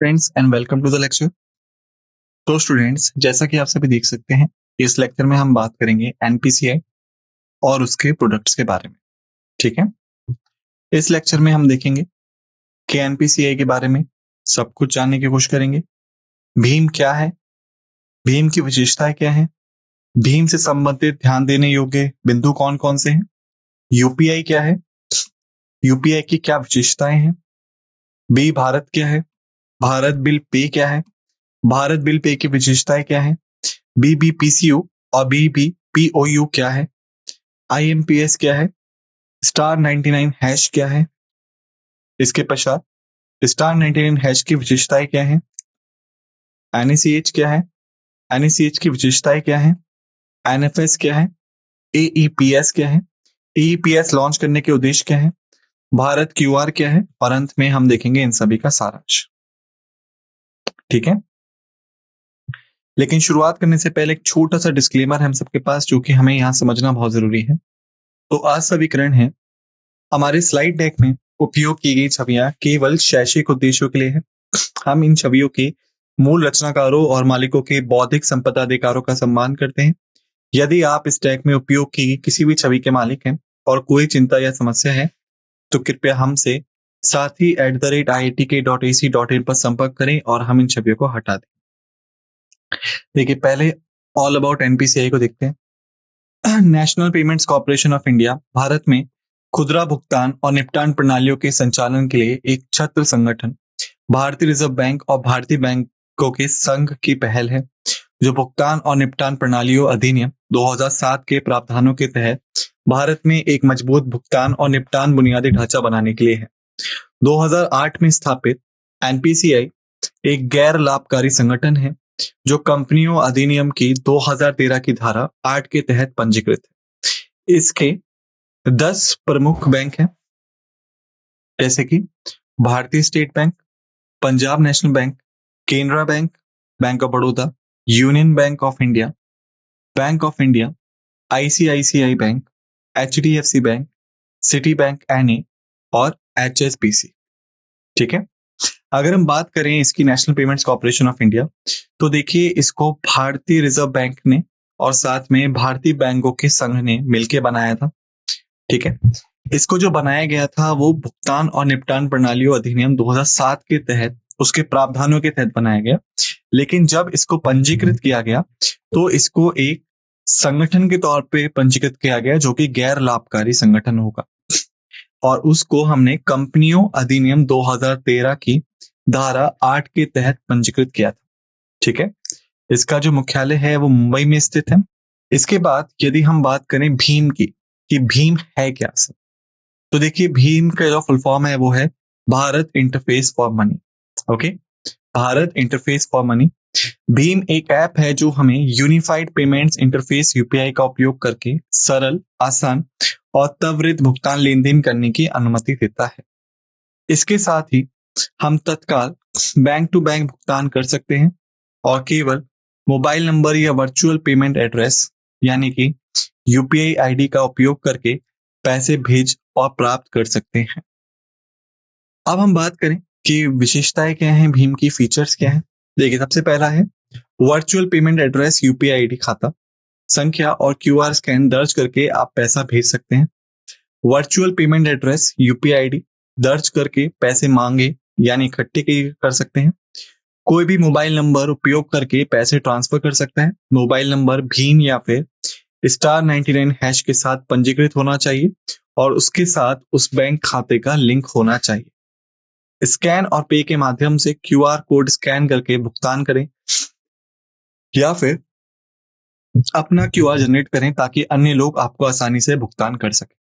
Friends and welcome to the lecture. तो students, जैसा कि आप सभी देख सकते हैं, इस लेक्चर में हम बात करेंगे एनपीसीआई और उसके प्रोडक्ट्स के बारे में। ठीक है, इस लेक्चर में हम देखेंगे कि एनपीसीआई के बारे में सब कुछ जानने की कोशिश करेंगे। भीम क्या है, भीम की विशेषताएं क्या है, भीम से संबंधित ध्यान देने योग्य बिंदु कौन कौन से हैं, यूपीआई क्या है, यूपीआई की क्या विशेषताएं हैं, बी भारत क्या है, भारत बिल पे क्या है, भारत बिल पे की विशेषताएं क्या है, बीबीपीसीयू और बीबीपीओयू क्या है, आईएमपीएस क्या है, स्टार 99 हैश क्या है, इसके पश्चात स्टार 99 हैश की विशेषताएं क्या है, एनएसीएच क्या है, एनएसीएच की विशेषताएं क्या है, एनएफएस क्या है, एईपीएस क्या है, एईपीएस लॉन्च करने के उद्देश्य क्या है, भारत क्यूआर क्या है, और अंत में हम देखेंगे इन सभी का सारांश। ठीक है, लेकिन शुरुआत करने से पहले एक छोटा सा डिस्क्लेमर है हम सबके पास, जो कि हमें यहाँ समझना बहुत जरूरी है। तो आज समीकरण है, हमारे स्लाइड डेक में उपयोग की गई छवियां केवल शैक्षिक उद्देश्यों के लिए है। हम इन छवियों के मूल रचनाकारों और मालिकों के बौद्धिक संपदा अधिकारों का सम्मान करते हैं। यदि आप इस डेक में उपयोग की गई किसी भी छवि के मालिक हैं और कोई चिंता या समस्या है, तो कृपया हमसे sathi@iitk.ac.in पर संपर्क करें और हम इन छवियों को हटा दें। देखिए, पहले ऑल अबाउट एनपीसीआई को देखते हैं। National payments corporation of India Bharat में खुदरा भुगतान और निपटान प्रणालियों के संचालन के लिए एक छत्र संगठन, भारतीय रिजर्व बैंक और भारतीय बैंकों के संघ की पहल है, जो भुगतान और निपटान प्रणालियों अधिनियम 2007 के प्रावधानों के तहत भारत में एक मजबूत भुगतान और निपटान बुनियादी ढांचा बनाने के लिए है। 2008 में स्थापित एनपीसीआई एक गैर लाभकारी संगठन है, जो कंपनियों अधिनियम की 2013 की धारा 8 के तहत पंजीकृत है। इसके 10 प्रमुख बैंक हैं, जैसे कि Bharatiya state bank, Punjab national bank, Canara bank, bank of Baroda, union bank of India, ICICI bank, HDFC bank, Citi bank NA और एचएसबीसी। ठीक है, अगर हम बात करें इसकी national payments corporation of India, तो देखिए इसको भारतीय रिजर्व बैंक ने और साथ में भारतीय बैंकों के संघ ने मिलकर बनाया था। ठीक है, इसको जो बनाया गया था वो भुगतान और निपटान प्रणालियों अधिनियम 2007 के तहत, उसके प्रावधानों के तहत बनाया गया। लेकिन जब इसको पंजीकृत किया गया तो इसको एक संगठन के तौर पे पंजीकृत किया गया, जो कि गैर लाभकारी संगठन होगा, और उसको हमने कंपनियों अधिनियम 2013 की धारा 8 के तहत पंजीकृत किया था। ठीक है, इसका जो मुख्यालय है वो मुंबई में स्थित है। इसके बाद यदि हम बात करें भीम की, कि भीम है क्या सर, तो देखिए भीम का जो फुल फॉर्म है वो है Bharat interface for money. Okay, Bharat interface for money. Bhim एक ऐप है जो हमें यूनिफाइड पेमेंट्स इंटरफेस यूपीआई का उपयोग करके सरल, आसान और त्वरित भुगतान लेन देन करने की अनुमति देता है। इसके साथ ही हम तत्काल बैंक टू बैंक भुगतान कर सकते हैं और केवल मोबाइल नंबर या वर्चुअल पेमेंट एड्रेस यानी कि यूपीआई आईडी का उपयोग करके पैसे भेज और प्राप्त कर सकते हैं। अब हम बात करें कि विशेषताएं क्या हैं, भीम की फीचर्स क्या हैं। देखिए, सबसे पहला है virtual payment address, UPI ID, खाता संख्या और क्यूआर स्कैन दर्ज करके आप पैसा भेज सकते हैं। Virtual payment address, UPI ID दर्ज करके पैसे मांगे यानी इकट्ठे कर सकते हैं। कोई भी मोबाइल नंबर उपयोग करके पैसे ट्रांसफर कर सकता है। मोबाइल नंबर भीम या फिर स्टार 99 हैश के साथ पंजीकृत होना चाहिए और उसके साथ उस बैंक खाते का लिंक होना चाहिए। स्कैन और पे के माध्यम से क्यूआर कोड स्कैन करके भुगतान करें या फिर अपना क्यूआर जनरेट करें ताकि अन्य लोग आपको आसानी से भुगतान कर सके।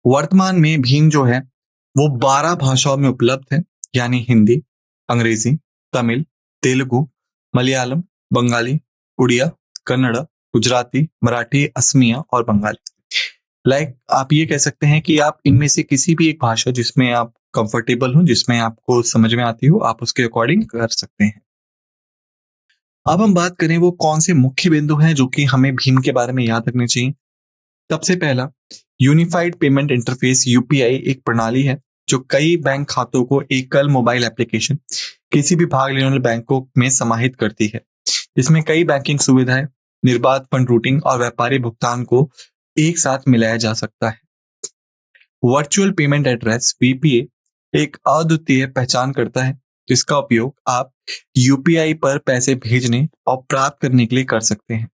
वर्तमान में भीम जो है वो 12 भाषाओं में उपलब्ध है, यानी हिंदी, अंग्रेजी, तमिल, तेलुगु, मलयालम, बंगाली, उड़िया, कन्नड़, गुजराती, मराठी, असमिया और बंगाली। आप ये कह सकते हैं कि आप इनमें से किसी भी एक भाषा जिसमें आप कंफर्टेबल हो, जिसमें आपको समझ में आती हो, आप उसके अकॉर्डिंग कर सकते हैं। अब हम बात करें वो कौन से मुख्य बिंदु हैं जो कि हमें भीम के बारे में याद रखने चाहिए। सबसे पहला, यूनिफाइड पेमेंट इंटरफेस यूपीआई एक प्रणाली है जो कई बैंक खातों को एकल मोबाइल एप्लीकेशन किसी भी भाग लेने वाले बैंकों में समाहित करती है। इसमें कई बैंकिंग सुविधाएं, निर्बाध फंड रूटिंग और व्यापारी भुगतान को एक साथ मिलाया जा सकता है। वर्चुअल पेमेंट एड्रेस (वीपीए) एक अद्वितीय पहचान करता है जिसका उपयोग आप यूपीआई पर पैसे भेजने और प्राप्त करने के लिए कर सकते हैं।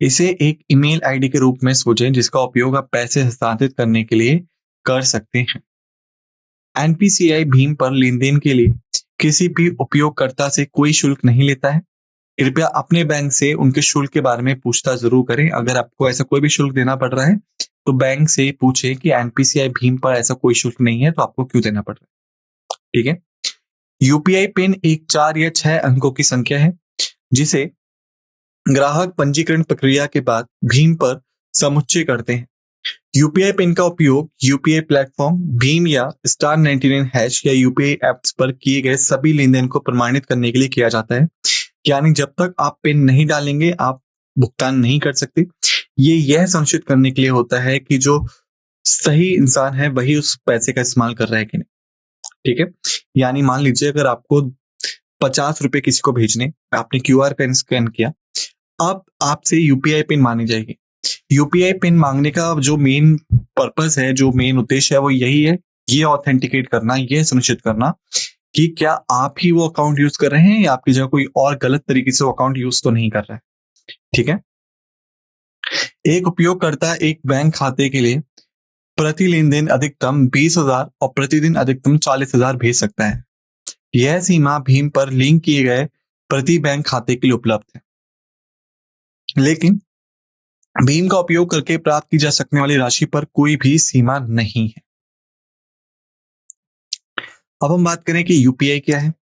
इसे एक ईमेल आईडी के रूप में सोचें जिसका उपयोग आप पैसे हस्तांतरित करने के लिए कर सकते हैं। एनपीसीआई भीम पर लेन-देन के लिए किसी भी उपयोगकर्ता से कोई शुल्क नहीं लेता है। कृपया अपने बैंक से उनके शुल्क के बारे में पूछताछ जरूर करें। अगर आपको ऐसा कोई भी शुल्क देना पड़ रहा है तो बैंक से पूछें कि एनपीसीआई भीम पर ऐसा कोई शुल्क नहीं है तो आपको क्यों देना पड़ रहा है। ठीक है। यूपीआई पिन एक 4 या 6 अंकों की संख्या है जिसे ग्राहक पंजीकरण प्रक्रिया के बाद भीम पर समुच्चय करते हैं। यूपीआई पिन का उपयोग यूपीआई प्लेटफॉर्म, भीम या *99# या यूपीआई एप्स पर किए गए सभी लेनदेन को प्रमाणित करने के लिए किया जाता है। यानी जब तक आप पिन नहीं डालेंगे आप भुगतान नहीं कर सकते। ये यह सुनिश्चित करने के लिए होता है कि जो सही इंसान है वही उस पैसे का इस्तेमाल कर रहा है कि नहीं। ठीक है। यानी मान लीजिए अगर आपको 50 रुपए किसी को भेजने, आपने क्यूआर पेन स्कैन किया, अब आपसे यूपीआई पिन मांगी जाएगी। यूपीआई पिन मांगने का जो मेन पर्पस है, जो मेन उद्देश्य है वो यही है, ये ऑथेंटिकेट करना, ये सुनिश्चित करना कि क्या आप ही वो अकाउंट यूज कर रहे हैं या आपकी जगह कोई और गलत तरीके से वो अकाउंट यूज तो नहीं कर रहा है। ठीक है। एक उपयोगकर्ता एक बैंक खाते के लिए प्रति लेनदेन अधिकतम 20,000 और प्रतिदिन अधिकतम 40,000 भेज सकता है। यह सीमा भीम पर लिंक किए गए प्रति बैंक खाते के लिए उपलब्ध है, लेकिन भीम का उपयोग करके प्राप्त की जा सकने वाली राशि पर कोई भी सीमा नहीं है। अब हम बात करें कि यूपीआई क्या है।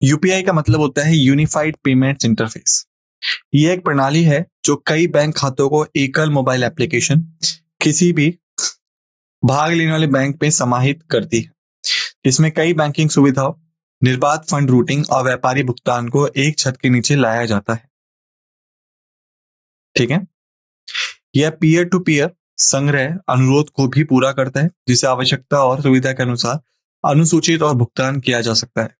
यूपीआई का मतलब होता है यूनिफाइड पेमेंट्स इंटरफेस। यह एक प्रणाली है जो कई बैंक खातों को एकल मोबाइल एप्लीकेशन किसी भी भाग लेने वाले बैंक में समाहित करती है। इसमें कई बैंकिंग सुविधाओं, निर्बाध फंड रूटिंग और व्यापारी भुगतान को एक छत के नीचे लाया जाता है। ठीक है। यह पीयर टू पीयर संग्रह अनुरोध को भी पूरा करता है जिसे आवश्यकता और सुविधा के अनुसार अनुसूचित और भुगतान किया जा सकता है।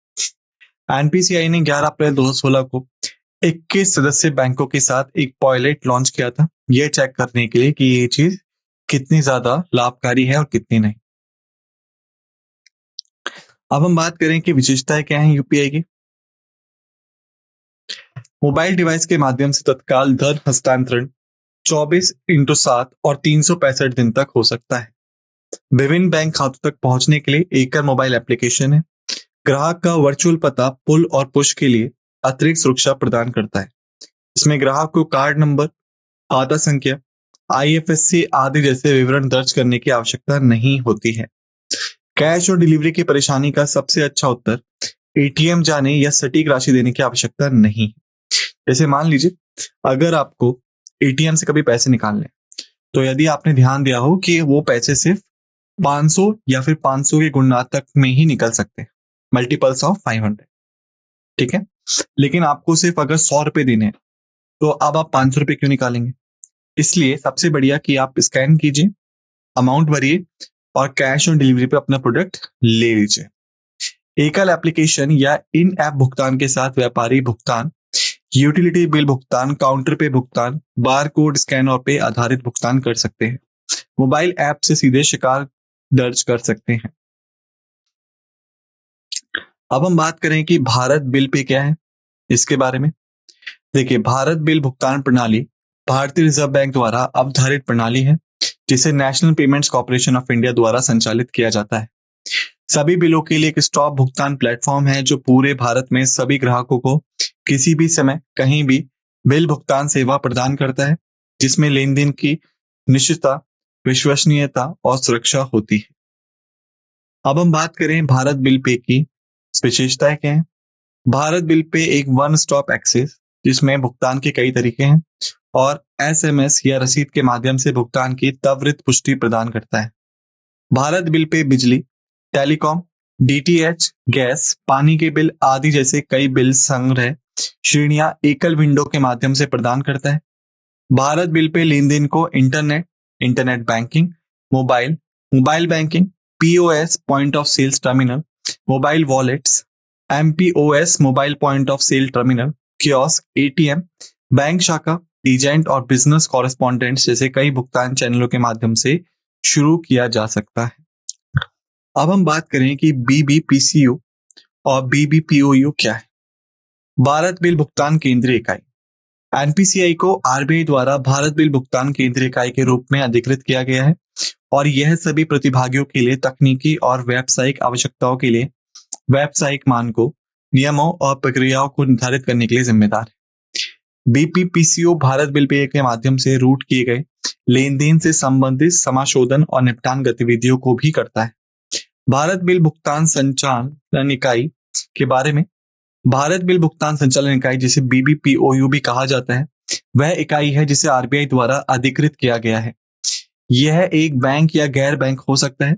एनपीसीआई ने 11 अप्रैल 2016 को 21 सदस्य बैंकों के साथ एक पायलट लॉन्च किया था, यह चेक करने के लिए कि ये चीज कितनी ज्यादा लाभकारी है और कितनी नहीं। अब हम बात करें कि विशेषताएं क्या हैं यूपीआई की। मोबाइल डिवाइस के माध्यम से तत्काल धन हस्तांतरण 24x7 और 365 दिन तक हो सकता है। विभिन्न बैंक खातों तक पहुंचने के लिए एकल मोबाइल एप्लीकेशन है। ग्राहक का वर्चुअल पता पुल और पुश के लिए अतिरिक्त सुरक्षा प्रदान करता है। इसमें ग्राहक को कार्ड नंबर, खाता संख्या, आईएफएससी आदि जैसे विवरण दर्ज करने की आवश्यकता नहीं होती है। कैश और डिलीवरी की परेशानी का सबसे अच्छा उत्तर एटीएम जाने या सटीक राशि देने की आवश्यकता नहीं है। जैसे मान लीजिए अगर आपको एटीएम से कभी पैसे निकालने, तो यदि आपने ध्यान दिया हो कि वो पैसे सिर्फ 500 या फिर 500 के गुणनात्मक में ही निकल सकते हैं, मल्टीपल्स ऑफ 500। ठीक है। लेकिन आपको सिर्फ अगर 100 रुपए देने हैं तो अब आप 500 रुपए क्यों निकालेंगे। इसलिए सबसे बढ़िया कि आप स्कैन कीजिए, अमाउंट भरिए और कैश ऑन डिलीवरी पे अपना प्रोडक्ट ले लीजिए। एकल एप्लीकेशन या इन ऐप भुगतान के साथ व्यापारी भुगतान, यूटिलिटी बिल भुगतान, काउंटर पे भुगतान, बार कोड स्कैन और पे आधारित भुगतान कर सकते हैं। मोबाइल ऐप से सीधे शिकायत दर्ज कर सकते हैं। अब हम बात करें कि भारत बिल पे क्या है इसके बारे में। देखिए, भारत बिल भुगतान प्रणाली भारतीय रिजर्व बैंक द्वारा अवधारित प्रणाली है जिसे national payments corporation of India द्वारा संचालित किया जाता है। सभी बिलों के लिए एक स्टॉप भुगतान प्लेटफॉर्म है जो पूरे भारत में सभी ग्राहकों को किसी भी समय कहीं भी बिल भुगतान सेवा प्रदान करता है, जिसमें लेनदेन की निश्चितता, विश्वसनीयता और सुरक्षा होती है। अब हम बात करें भारत बिल पे की विशेषताएं क्या है। भारत बिल पे एक वन स्टॉप एक्सेस जिसमें भुगतान के कई तरीके हैं और एसएमएस या रसीद के माध्यम से भुगतान की त्वरित पुष्टि प्रदान करता है। भारत बिल पे बिजली, टेलीकॉम, डीटीएच, गैस, पानी के बिल आदि जैसे कई बिल संग्रह श्रेणियां एकल विंडो के माध्यम से प्रदान करता है। भारत बिल पे लेनदेन को internet banking, mobile banking, POS point of sales terminal, mobile wallets, MPOS mobile point of sale terminal, kiosk, ATM, bank शाखा, एजेंट और बिजनेस कॉरेस्पॉन्डेंट्स जैसे कई भुगतान चैनलों के माध्यम से शुरू किया जा सकता है। अब हम बात करें कि BBPCU और BBPOU क्या है। भारत बिल भुगतान केंद्रीय इकाई, एनपीसीआई को आरबीआई द्वारा भारत बिल भुगतान केंद्रीय इकाई के रूप में अधिकृत किया गया है और यह सभी प्रतिभागियों के लिए तकनीकी और व्यावसायिक आवश्यकताओं के लिए व्यावसायिक मानकों, नियमों और प्रक्रियाओं को निर्धारित करने के लिए जिम्मेदार है। बीपीपीसीओ भारत बिल पे के माध्यम से रूट किए गए लेन देन से संबंधित समाशोधन और निपटान गतिविधियों को भी करता है। भारत बिल भुगतान संचालन इकाई के बारे में, भारत बिल भुगतान संचालन इकाई जिसे बीबीपीओयू भी कहा जाता है, वह इकाई है जिसे आरबीआई द्वारा अधिकृत किया गया है। यह एक बैंक या गैर बैंक हो सकता है।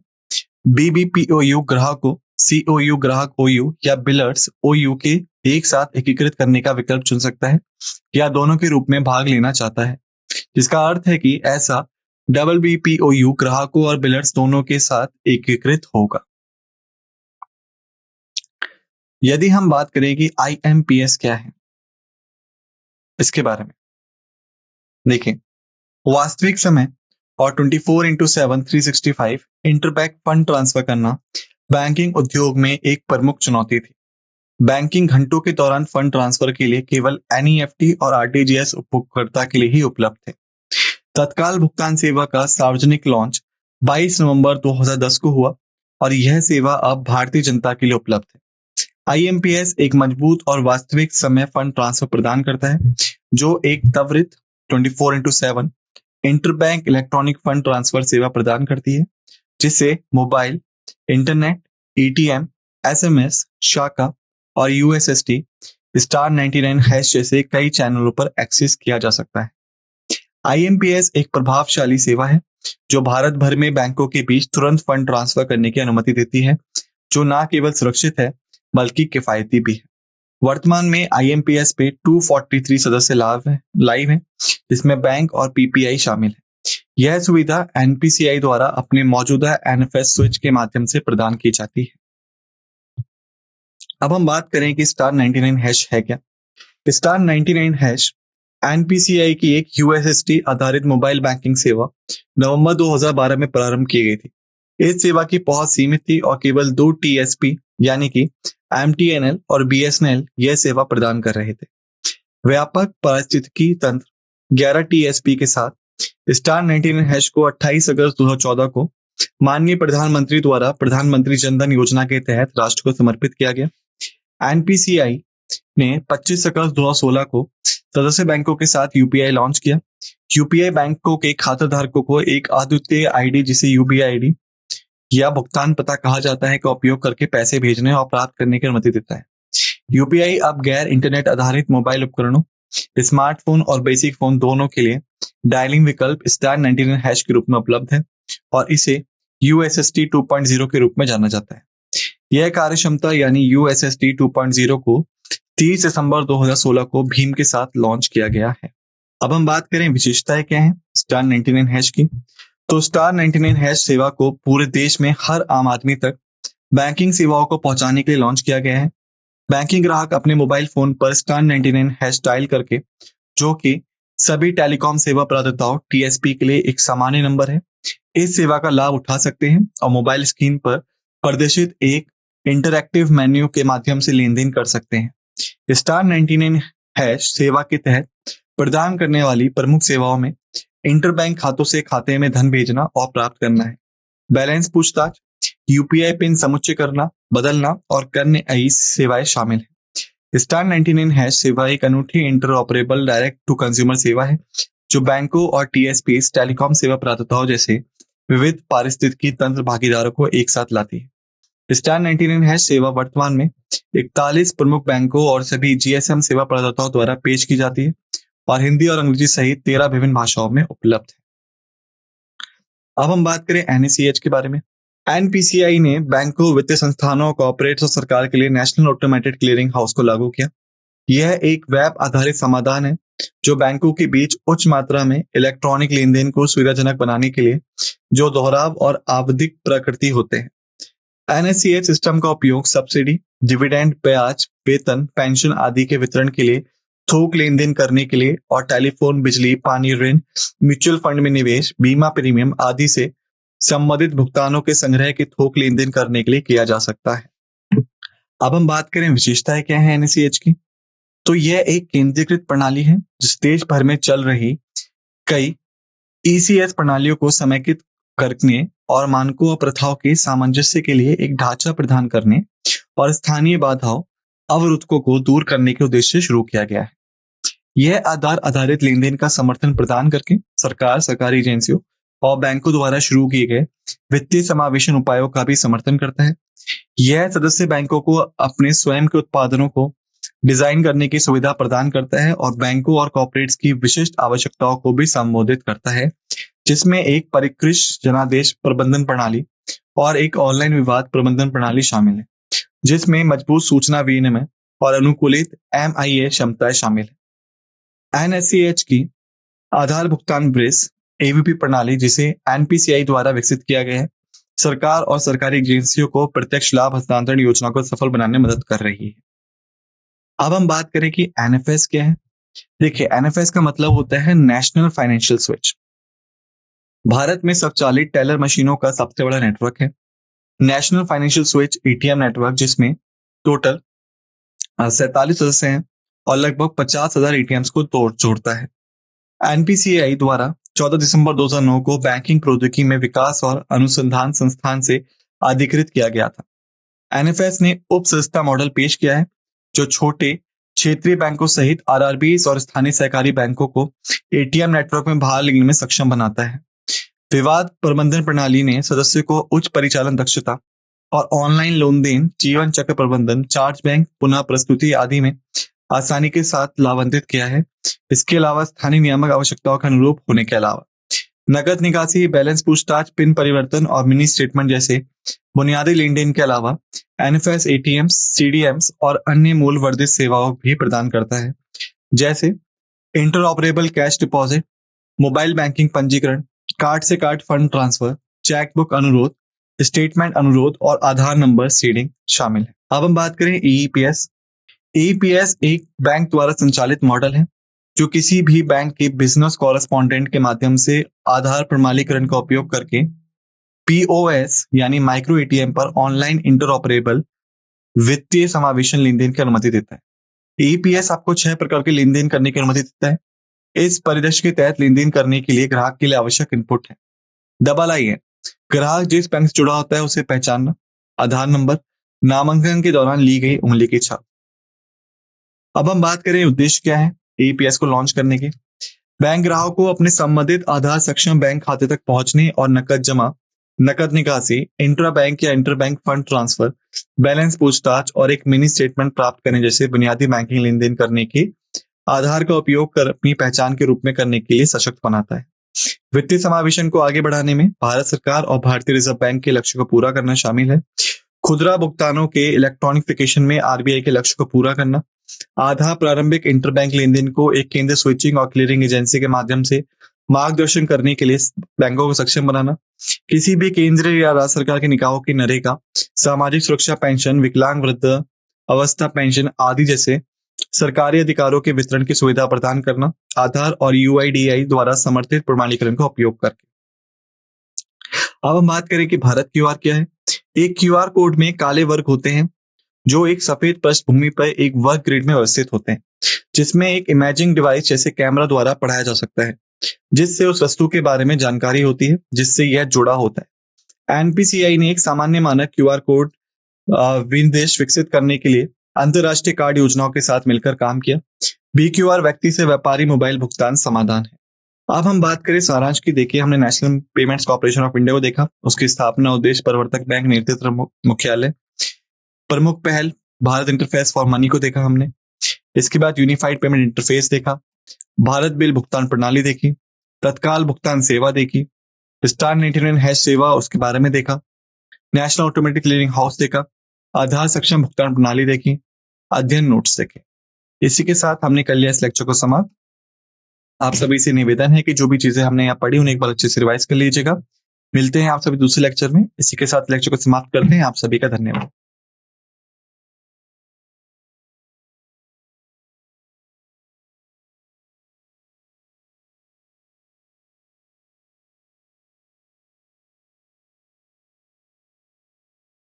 बीबीपीओयू ग्राहक को सीओयू ग्राहक ओयू या बिलर्स ओयू के एक साथ एकीकृत करने का विकल्प चुन सकता है या दोनों के रूप में भाग लेना चाहता है, जिसका अर्थ है कि ऐसा डबल बीपीओयू ग्राहकों और बिलर्स दोनों के साथ एकीकृत होगा। यदि हम बात करें कि आईएमपीएस क्या है, इसके बारे में देखें। वास्तविक समय और 24/7 365 इंटरबैंक फंड ट्रांसफर करना बैंकिंग उद्योग में एक प्रमुख चुनौती थी। बैंकिंग घंटों के दौरान फंड ट्रांसफर के लिए केवल एनईएफटी और आरटीजीएस उपयोगकर्ता के लिए ही उपलब्ध थे। तत्काल भुगतान सेवा का सार्वजनिक लॉन्च 22 नवंबर 2010 को हुआ और यह सेवा अब भारतीय जनता के लिए उपलब्ध है। आईएमपीएस एक मजबूत और वास्तविक समय फंड ट्रांसफर प्रदान करता है जो एक त्वरित 24/7 इंटरबैंक इलेक्ट्रॉनिक फंड ट्रांसफर सेवा प्रदान करती है, जिसे मोबाइल, इंटरनेट, एटीएम, एसएमएस, शाखा और यूएसएसडी *99# जैसे कई चैनलों पर एक्सेस किया जा सकता है। आईएमपीएस एक प्रभावशाली सेवा है जो भारत भर में बैंकों के बीच तुरंत फंड ट्रांसफर करने की अनुमति देती है, जो न केवल सुरक्षित है बल्कि किफायती भी है। वर्तमान में आईएमपीएस पे 243 सदस्य लाइव हैं, जिसमें बैंक और पीपीआई शामिल है। यह सुविधा एनपीसीआई द्वारा अपने मौजूदा एनएफएस स्विच के माध्यम से प्रदान की जाती है। अब हम बात करें कि *99# है क्या। *99# एनपीसीआई की एक यूएसएसडी आधारित मोबाइल बैंकिंग सेवा नवंबर 2012 में प्रारंभ की गई थी। इस सेवा की पहुंच सीमित थी और केवल 2 टीएसपी यानी कि एमटीएनएल और बीएसएनएल यह सेवा प्रदान कर रहे थे। व्यापक पारिस्थितिकी तंत्र 11 टीएसपी के साथ *99# को 28 अगस्त 2014 को माननीय प्रधानमंत्री द्वारा प्रधानमंत्री जनधन योजना के तहत राष्ट्र को समर्पित किया गया। एनपीसीआई ने 25 अगस्त 2016 को सदस्य बैंकों के साथ यूपीआई लॉन्च किया। यूपीआई बैंकों के खाता धारकों को एक अद्वितीय आईडी जिसे यूबीआई आईडी या भुगतान पता कहा जाता है का उपयोग करके पैसे भेजने और प्राप्त करने की अनुमति देता है। यूपीआई अब गैर इंटरनेट आधारित मोबाइल उपकरणों, स्मार्टफोन और बेसिक फोन दोनों के लिए डायलिंग विकल्प *99# के रूप में उपलब्ध है और इसे यूएसएसडी 2.0 के रूप में जाना जाता है। यह कार्यक्षमता यानी यूएसएसडी 2.0 को 30 दिसंबर 2016 को भीम के साथ लॉन्च किया गया है। अब हम बात करें विशेषताएं क्या हैं *99# की, तो *99# सेवा को पूरे देश में हर आम आदमी तक बैंकिंग सेवाओं को पहुंचाने के लिए लॉन्च किया गया है। बैंकिंग ग्राहक अपने मोबाइल फोन पर *99# डायल करके, जो कि सभी टेलीकॉम सेवा प्रदाताओं टीएसपी के लिए एक सामान्य नंबर है, इस सेवा का लाभ उठा सकते हैं और मोबाइल स्क्रीन पर प्रदर्शित एक इंटरैक्टिव मेन्यू के माध्यम से लेन देन कर सकते हैं। *99# सेवा के तहत प्रदान करने वाली प्रमुख सेवाओं में इंटरबैंक खातों से खाते में धन भेजना और प्राप्त करना है, बैलेंस पूछताछ, यूपीआई पिन समुच्चय करना, बदलना और अन्य सेवाएं शामिल है। *99# सेवा एक अनूठी इंटरऑपरेबल डायरेक्ट टू कंज्यूमर सेवा है जो बैंकों और टीएसपी टेलीकॉम सेवा प्रदाताओं जैसे विविध पारिस्थितिकी तंत्र भागीदारों को एक साथ लाती है। *99# सेवा वर्तमान में 41 प्रमुख बैंकों और सभी जीएसएम सेवा प्रदाताओं द्वारा पेश की जाती है और हिंदी और अंग्रेजी सहित 13 विभिन्न भाषाओं में उपलब्ध है। अब हम बात करें एनएसीएच के बारे में। एनपीसीआई ने बैंकों, वित्तीय संस्थानों, कॉर्पोरेट्स और सरकार के लिए नेशनल ऑटोमेटेड क्लियरिंग हाउस को लागू किया। यह एक वेब आधारित समाधान है जो बैंकों के बीच उच्च मात्रा में इलेक्ट्रॉनिक लेन देन को सुविधाजनक बनाने के लिए जो दोहराव और आवधिक प्रकृति होते हैं। एनएससीएच सिस्टम का उपयोग सब्सिडी, डिविडेंड, ब्याज, वेतन, पेंशन आदि के वितरण के लिए, थोक लेन देन करने के लिए और टेलीफोन, बिजली, पानी, ऋण, म्यूचुअल फंड में निवेश, बीमा प्रीमियम आदि से संबंधित भुगतानों के संग्रह के थोक लेन देन करने के लिए किया जा सकता है। अब हम बात करें विशेषताएं क्या है एनएससीएच की, तो यह एक केंद्रीकृत प्रणाली है जिस देश भर में चल रही कई ईसीएस प्रणालियों को समेकित करने और मानकों और प्रथाओं के सामंजस्य के लिए एक ढांचा प्रदान करने और स्थानीय बाधाओं अवरोधकों को दूर करने के उद्देश्य से शुरू किया गया है। यह आधार आधारित लेन देन का समर्थन प्रदान करके सरकार, सरकारी एजेंसियों और बैंकों द्वारा शुरू किए गए वित्तीय समावेशन उपायों का भी समर्थन करता है। यह सदस्य बैंकों को अपने स्वयं के उत्पादनों को डिजाइन करने की सुविधा प्रदान करता है और बैंकों और कॉर्पोरेट्स की विशिष्ट आवश्यकताओं को भी संबोधित करता है, जिसमें एक परिष्कृत जनादेश प्रबंधन प्रणाली और एक ऑनलाइन विवाद प्रबंधन प्रणाली शामिल है, जिसमें मजबूत सूचना विनिमय और अनुकूलित MIA क्षमताएं शामिल है। एनएससीएच की आधार भुगतान ब्रिज AVP प्रणाली, जिसे NPCI द्वारा विकसित किया गया है, सरकार और सरकारी एजेंसियों को प्रत्यक्ष लाभ हस्तांतरण योजना को सफल बनाने में मदद कर रही है। अब हम बात करें कि NFS क्या है। देखिए, NFS का मतलब होता है नेशनल फाइनेंशियल स्विच। भारत में स्वचालित टेलर मशीनों का सबसे बड़ा नेटवर्क है। National financial switch ATM network, जिसमें टोटल 47 सदस्य हैं और लगभग 50,000 ATMs को जोड़ता है। NPCI द्वारा 14 दिसंबर 2009 को बैंकिंग प्रौद्योगिकी में विकास और अनुसंधान संस्थान से अधिकृत किया गया था। NFS ने उप संस्था मॉडल पेश किया है जो छोटे क्षेत्रीय बैंकों सहित RRBs और स्थानीय सहकारी बैंकों को ATM नेटवर्क में भाग लेने में सक्षम बनाता है। विवाद प्रबंधन प्रणाली ने सदस्यों को उच्च परिचालन दक्षता और ऑनलाइन लेन देन, जीवन चक्र प्रबंधन, चार्ज बैंक, पुनः प्रस्तुति आदि में आसानी के साथ लाभान्वित किया है। इसके अलावा स्थानीय नियामक आवश्यकताओं के अनुरूप होने के अलावा नकद निकासी, बैलेंस पूछताछ, पिन परिवर्तन और मिनी स्टेटमेंट जैसे बुनियादी लेन देन के अलावा NFS ATMs, CDMs और अन्य मूल वर्धित सेवाओं भी प्रदान करता है, जैसे interoperable cash deposit, mobile banking पंजीकरण, कार्ड से कार्ड फंड ट्रांसफर, चेकबुक अनुरोध, स्टेटमेंट अनुरोध और आधार नंबर सीडिंग शामिल है। अब हम बात करें EEPS। EEPS एक बैंक द्वारा संचालित मॉडल है जो किसी भी बैंक के बिजनेस कॉरेस्पॉन्डेंट के माध्यम से आधार प्रमाणीकरण का उपयोग करके POS यानी माइक्रो ATM पर ऑनलाइन इंटरऑपरेबल वित्तीय समावेशन लेन देन की अनुमति देता है। EEPS आपको 6 प्रकार के लेन देन करने की अनुमति देता है। इस परिदृश्य के तहत लेन देन करने के लिए ग्राहक के लिए आवश्यक इनपुट है। डबल आई है, ग्राहक जिस बैंक से जुड़ा होता है उसे पहचानना, आधार नंबर, नामांकन के दौरान ली गई उंगली की छाप। अब हम बात करें उद्देश्य क्या है EEPS को लॉन्च करने के। बैंक ग्राहक को अपने संबंधित आधार सक्षम बैंक खाते तक पहुंचने और नकद जमा, नकद निकासी, इंट्रा बैंक या inter bank fund transfer, balance पूछताछ और एक मिनी स्टेटमेंट प्राप्त करने जैसे बुनियादी बैंकिंग लेन देन करने की आधार का उपयोग कर अपनी पहचान के रूप में करने के लिए सशक्त बनाता है। वित्तीय समावेशन को आगे बढ़ाने में भारत सरकार और भारतीय रिजर्व बैंक के लक्ष्य को पूरा करना शामिल है। खुदरा भुगतानों के इलेक्ट्रॉनिफिकेशन में RBI के लक्ष्य को पूरा करना, आधा प्रारंभिक इंटरबैंक लेन देन को एक केंद्र स्विचिंग और क्लियरिंग एजेंसी के माध्यम से मार्गदर्शन करने के लिए बैंकों को सक्षम बनाना, किसी भी केंद्र या राज्य सरकार के निकायों की नरेगा, सामाजिक सुरक्षा पेंशन, विकलांग वृद्ध अवस्था पेंशन आदि जैसे सरकारी अधिकारों के वितरण की सुविधा प्रदान करना, आधार और UIDAI द्वारा समर्थित प्रमाणीकरण का उपयोग करके। अब हम बात करें कि भारत QR क्या है। एक QR कोड में काले वर्ग होते हैं जो एक सफेद पृष्ठभूमि पर एक वर्ग ग्रिड में व्यवस्थित होते हैं, जिसमें एक इमेजिंग डिवाइस जैसे कैमरा द्वारा पढ़ाया जा सकता है, जिससे उस वस्तु के बारे में जानकारी होती है जिससे यह जुड़ा होता है। NPCI ने एक सामान्य मानक QR कोड विनिर्देश विकसित करने के लिए अंतरराष्ट्रीय कार्ड योजनाओं के साथ मिलकर काम किया। BQR व्यक्ति से व्यापारी मोबाइल भुगतान समाधान है। अब हम बात करें सारांश की। देखिए, हमने national payments corporation of India को देखा, उसकी स्थापना, उद्देश्य, प्रवर्तक बैंक, नेतृत्व, मुख्यालय, प्रमुख पहल, भारत इंटरफेस फॉर मनी को देखा हमने। इसके बाद यूनिफाइड पेमेंट इंटरफेस देखा, भारत बिल भुगतान प्रणाली देखी, तत्काल भुगतान सेवा देखी, स्टार 99 सेवा उसके बारे में देखा, नेशनल ऑटोमेटिक क्लियरिंग हाउस देखा, आधार सक्षम भुगतान प्रणाली देखी, अध्ययन नोट्स देखे। इसी के साथ हमने कर लिया इस लेक्चर को समाप्त। आप सभी से निवेदन है कि जो भी चीजें हमने यहाँ पढ़ी उन्हें एक बार अच्छे से रिवाइज कर लीजिएगा। मिलते हैं आप सभी दूसरे लेक्चर में। इसी के साथ लेक्चर को समाप्त करते हैं। आप सभी का धन्यवाद।